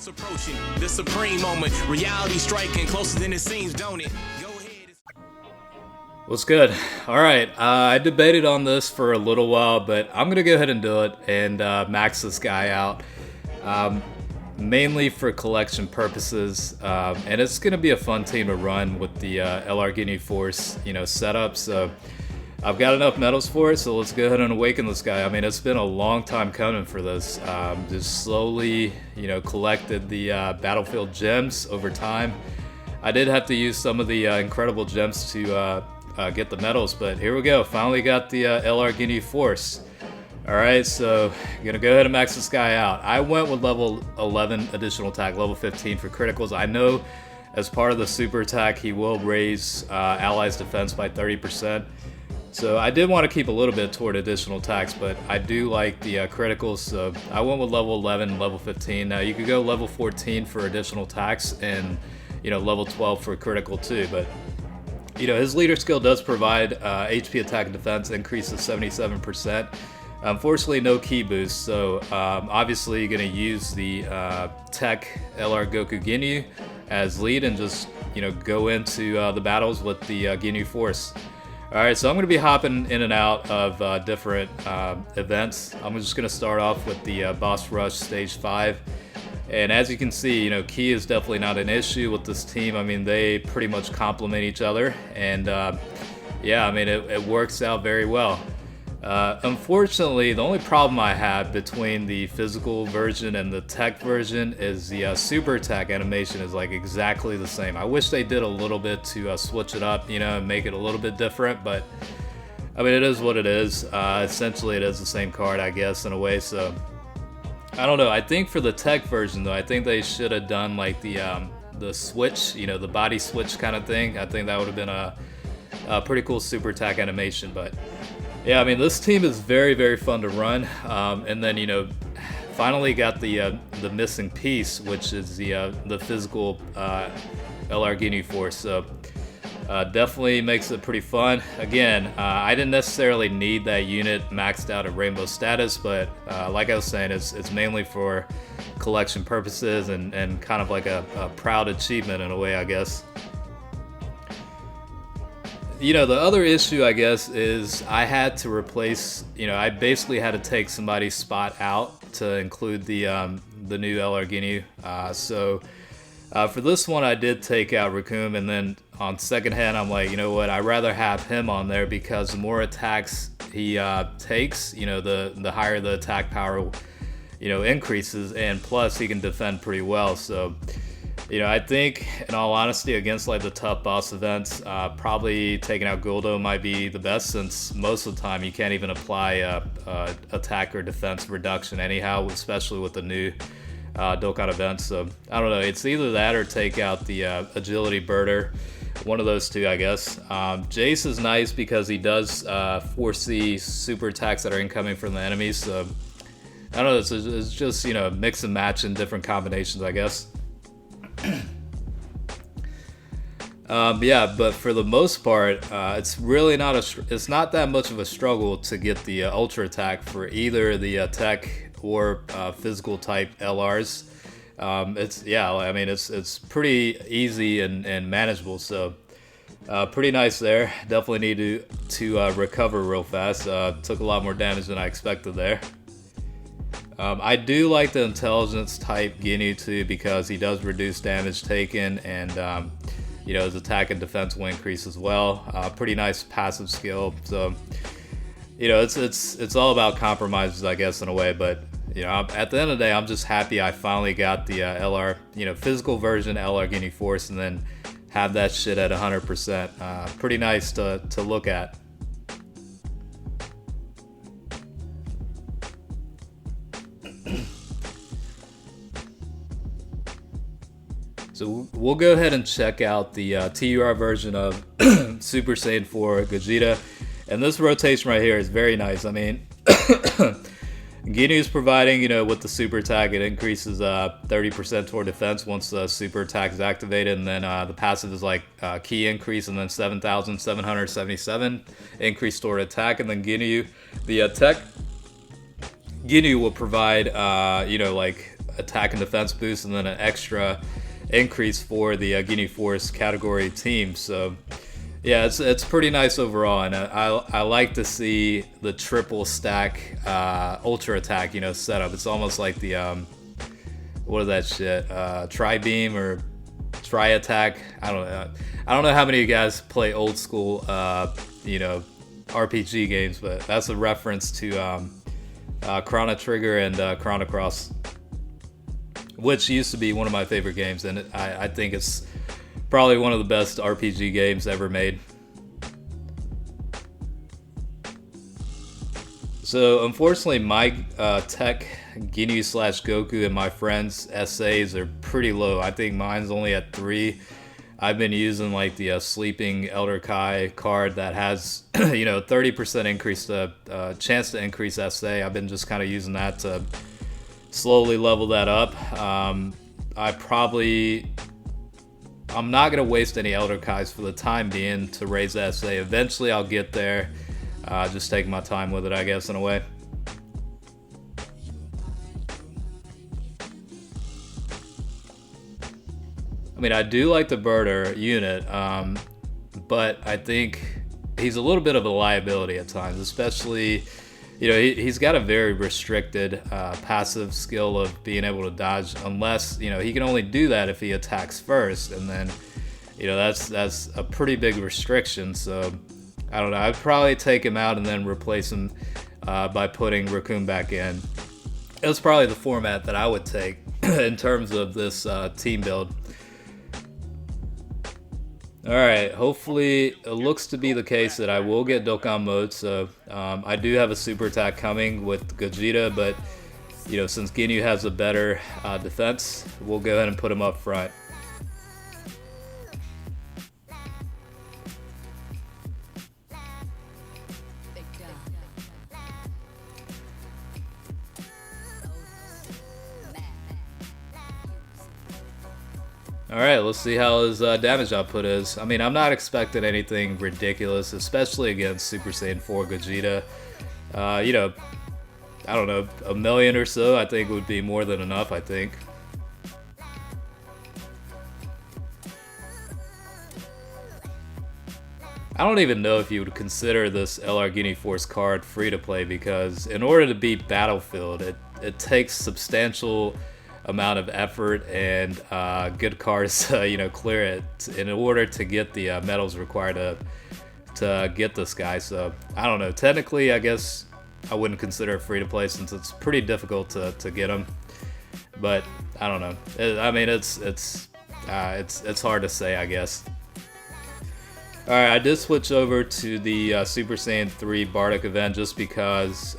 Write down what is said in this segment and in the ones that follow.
It's approaching the supreme moment. Reality striking closer than it seems, don't it? Go ahead. What's good? Alright, I debated on this for a little while, but I'm going to go ahead and do it and max this guy out. Mainly for collection purposes, and it's going to be a fun team to run with the LR Ginyu Force, setup. So I've got enough medals for it, so let's go ahead and awaken this guy. I mean, it's been a long time coming for this. Just slowly, collected the battlefield gems over time. I did have to use some of the incredible gems to get the medals, but here we go. Finally got the LR Ginyu Force. Alright, so I'm going to go ahead and max this guy out. I went with level 11 additional attack, level 15 for criticals. I know as part of the super attack, he will raise allies' defense by 30%. So I did want to keep a little bit toward additional attacks, but I do like the criticals, so I went with level 11, level 15. Now you could go level 14 for additional attacks and, level 12 for critical too, but his leader skill does provide HP attack and defense increase of 77%. Unfortunately, no ki boost, so obviously you're going to use the TEQ LR Goku Ginyu as lead and just, go into the battles with the Ginyu Force. Alright, so I'm going to be hopping in and out of different events. I'm just going to start off with the Boss Rush Stage 5. And as you can see, ki is definitely not an issue with this team. I mean, they pretty much complement each other. And yeah, I mean, it works out very well. Unfortunately, the only problem I have between the physical version and the tech version is the super attack animation is like exactly the same. I wish they did a little bit to switch it up, and make it a little bit different, but I mean, it is what it is. Essentially, it is the same card, I guess, in a way, so I don't know. I think for the tech version, though, I think they should have done like the switch, the body switch kind of thing. I think that would have been a pretty cool super attack animation, but yeah, I mean, this team is very, very fun to run, and then finally got the missing piece, which is the physical LR Ginyu Force. So definitely makes it pretty fun. Again, I didn't necessarily need that unit maxed out at Rainbow status, but like I was saying, it's mainly for collection purposes and kind of like a proud achievement in a way, I guess. The other issue, I guess, is I had to replace, I basically had to take somebody's spot out to include the new LR Ginyu. So for this one, I did take out Raccoon, and then on second hand, I'm like, you know what, I'd rather have him on there because the more attacks he takes, the higher the attack power, increases, and plus he can defend pretty well. So I think, in all honesty, against like the tough boss events, probably taking out Guldo might be the best, since most of the time you can't even apply attack or defense reduction anyhow, especially with the new Dokkan events. So I don't know, it's either that or take out the agility birder. One of those two, I guess. Jace is nice because he does foresee super attacks that are incoming from the enemies. So I don't know, it's just mix and match in different combinations, I guess. Yeah, but for the most part, it's really not it's not that much of a struggle to get the ultra attack for either the tech or physical type LRs. It's pretty easy and manageable, so pretty nice there. Definitely need to recover real fast. Took a lot more damage than I expected there. I do like the intelligence type Ginyu too, because he does reduce damage taken, and his attack and defense will increase as well. Pretty nice passive skill. So it's all about compromises, I guess, in a way. But at the end of the day, I'm just happy I finally got the LR, physical version LR Ginyu Force, and then have that shit at 100%. Pretty nice to look at. So we'll go ahead and check out the TUR version of Super Saiyan 4 Gogeta. And this rotation right here is very nice. I mean, Ginyu is providing, with the super attack, it increases 30% toward defense once the super attack is activated. And then the passive is like key increase, and then 7,777 increase toward attack. And then Ginyu, the tech Ginyu will provide, like attack and defense boost, and then an extra increase for the Ginyu Force category team. So yeah, it's pretty nice overall, and I like to see the triple stack ultra attack, you know, setup. It's almost like the what is that shit? Tri beam or tri attack? I don't know. I don't know how many of you guys play old school, you know, RPG games, but that's a reference to Chrono Trigger and Chrono Cross, which used to be one of my favorite games, and I think it's probably one of the best RPG games ever made. So unfortunately, my TEQ Ginyu / Goku and my friends' SAs are pretty low. I think mine's only at 3. I've been using like the Sleeping Elder Kai card that has, you know, 30% increase chance to increase SA. I've been just kind of using that to slowly level that up. I'm not gonna waste any Elder Kais for the time being to raise SA. Eventually I'll get there. Just taking my time with it, I guess, in a way. I mean, I do like the Birder unit, but I think he's a little bit of a liability at times, especially, you know, he's got a very restricted passive skill of being able to dodge, unless, you know, he can only do that if he attacks first, and then, you know, that's a pretty big restriction. So I don't know, I'd probably take him out and then replace him by putting Raccoon back in. That's probably the format that I would take in terms of this team build. Alright, hopefully it looks to be the case that I will get Dokkan mode, so I do have a super attack coming with Gogeta, but, you know, since Ginyu has a better defense, we'll go ahead and put him up front. Alright, let's see how his damage output is. I mean, I'm not expecting anything ridiculous, especially against Super Saiyan 4 Gogeta. You know, I don't know, 1 million or so I think would be more than enough, I think. I don't even know if you would consider this LR Ginyu Force card free to play, because in order to beat Battlefield, it takes substantial amount of effort and good cards you know, clear it in order to get the medals required to get this guy. So I don't know, technically I guess I wouldn't consider it free to play since it's pretty difficult to get him, but I don't know. I mean, it's hard to say, I guess. Alright, I did switch over to the Super Saiyan 3 Bardock event just because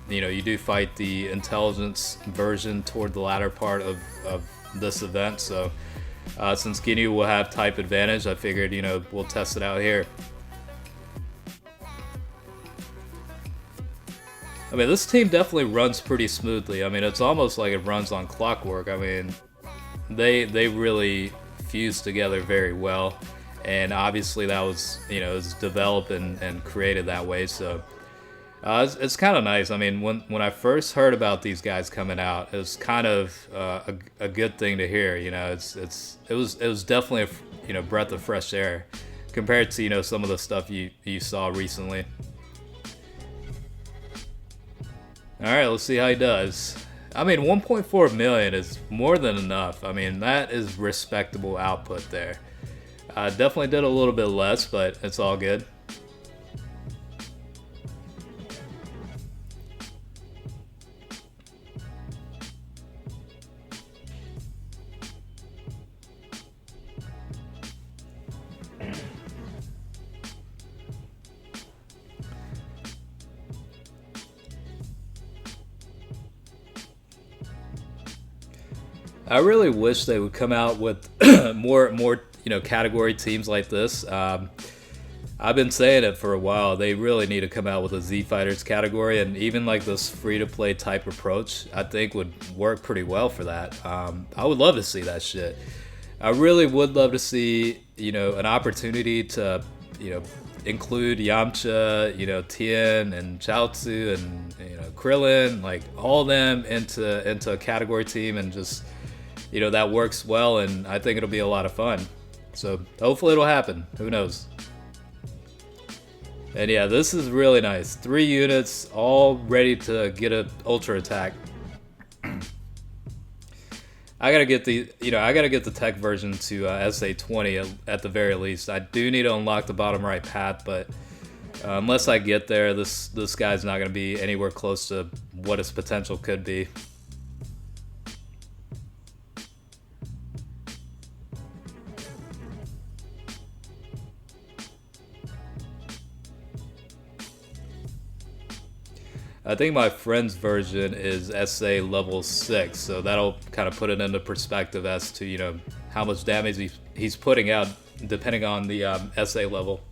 you know, you do fight the intelligence version toward the latter part of this event, so since Ginyu will have type advantage, I figured, you know, we'll test it out here. I mean, this team definitely runs pretty smoothly. I mean, it's almost like it runs on clockwork. I mean, they really fuse together very well, and obviously that was, you know, it was developed and created that way, so it's kind of nice. I mean, when I first heard about these guys coming out, it was kind of a good thing to hear. You know, it was definitely a, you know, breath of fresh air compared to, you know, some of the stuff you saw recently. All right, let's see how he does. I mean, 1.4 million is more than enough. I mean, that is respectable output there. Definitely did a little bit less, but it's all good. I really wish they would come out with more, you know, category teams like this. I've been saying it for a while. They really need to come out with a Z Fighters category, and even like this free-to-play type approach, I think would work pretty well for that. I would love to see that shit. I really would love to see, you know, an opportunity to, you know, include Yamcha, you know, Tien and Chaozu and, you know, Krillin, like all of them into a category team, and just, you know, that works well, and I think it'll be a lot of fun. So hopefully it'll happen. Who knows? And yeah, this is really nice. 3 units all ready to get an ultra attack. I gotta get the tech version to SA20 at the very least. I do need to unlock the bottom right path, but unless I get there, this guy's not gonna be anywhere close to what his potential could be. I think my friend's version is SA level 6, so that'll kind of put it into perspective as to, you know, how much damage he's putting out depending on the SA level.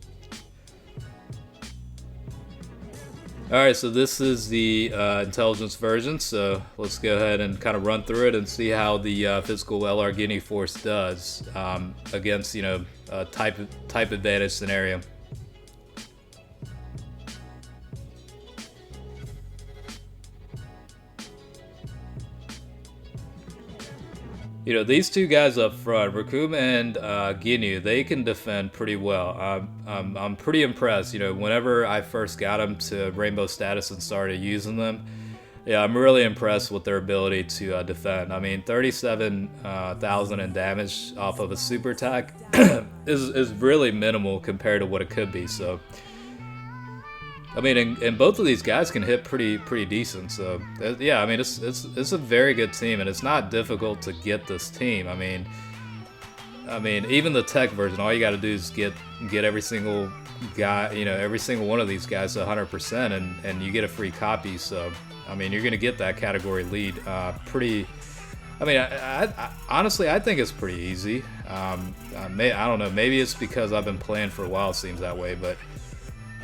Alright, so this is the intelligence version, so let's go ahead and kind of run through it and see how the physical LR Ginyu Force does against, you know, a type advantage scenario. You know, these two guys up front, Rakuma and Ginyu, they can defend pretty well. I'm pretty impressed. You know, whenever I first got them to Rainbow status and started using them, yeah, I'm really impressed with their ability to defend. I mean, 37,000 in damage off of a super attack is really minimal compared to what it could be. So, I mean, and both of these guys can hit pretty decent. So yeah, I mean, it's a very good team, and it's not difficult to get this team. I mean, even the tech version, all you got to do is get every single guy, you know, every single one of these guys to 100%, and you get a free copy. So I mean, you're gonna get that category lead pretty. I mean, I honestly, I think it's pretty easy. I don't know, maybe it's because I've been playing for a while. It seems that way, but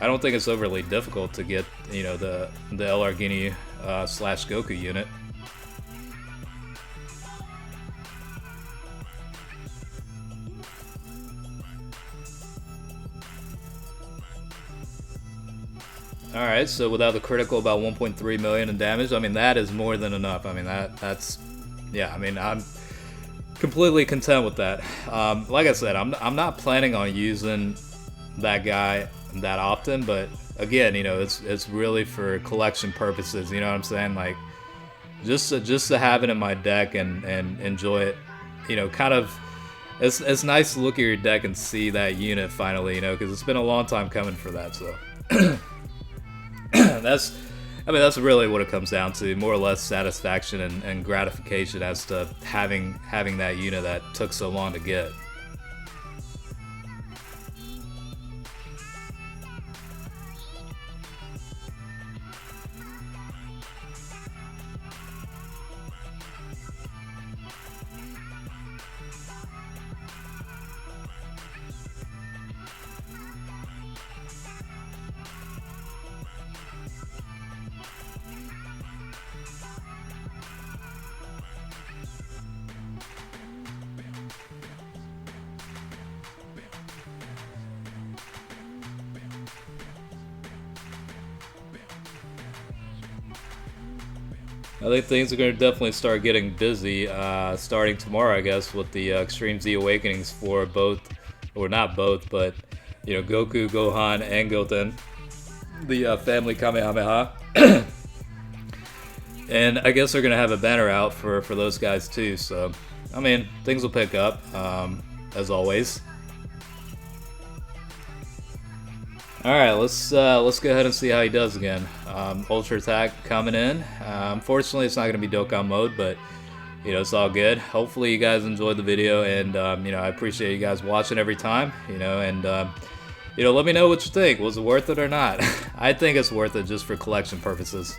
I don't think it's overly difficult to get, you know, the LR Ginyu / Goku unit. Alright, so without the critical, about 1.3 million in damage. I mean, that is more than enough. I mean, that's yeah, I mean, I'm completely content with that. Like I said, I'm not planning on using that guy that often, but again, you know, it's really for collection purposes, you know what I'm saying? Like, just to have it in my deck and enjoy it, you know, kind of. It's nice to look at your deck and see that unit finally, you know, because it's been a long time coming for that. So that's really what it comes down to, more or less satisfaction and gratification as to having that unit that took so long to get. I think things are going to definitely start getting busy starting tomorrow, I guess, with the Extreme Z Awakenings for both, or not both, but, you know, Goku, Gohan, and Goten, the family Kamehameha. And I guess they're going to have a banner out for those guys too, so, I mean, things will pick up, as always. Alright, let's go ahead and see how he does again. Ultra attack coming in. Unfortunately, it's not going to be Dokkan mode, but, you know, it's all good. Hopefully you guys enjoyed the video, and, you know, I appreciate you guys watching every time, you know, and, you know, let me know what you think. Was it worth it or not? I think it's worth it just for collection purposes.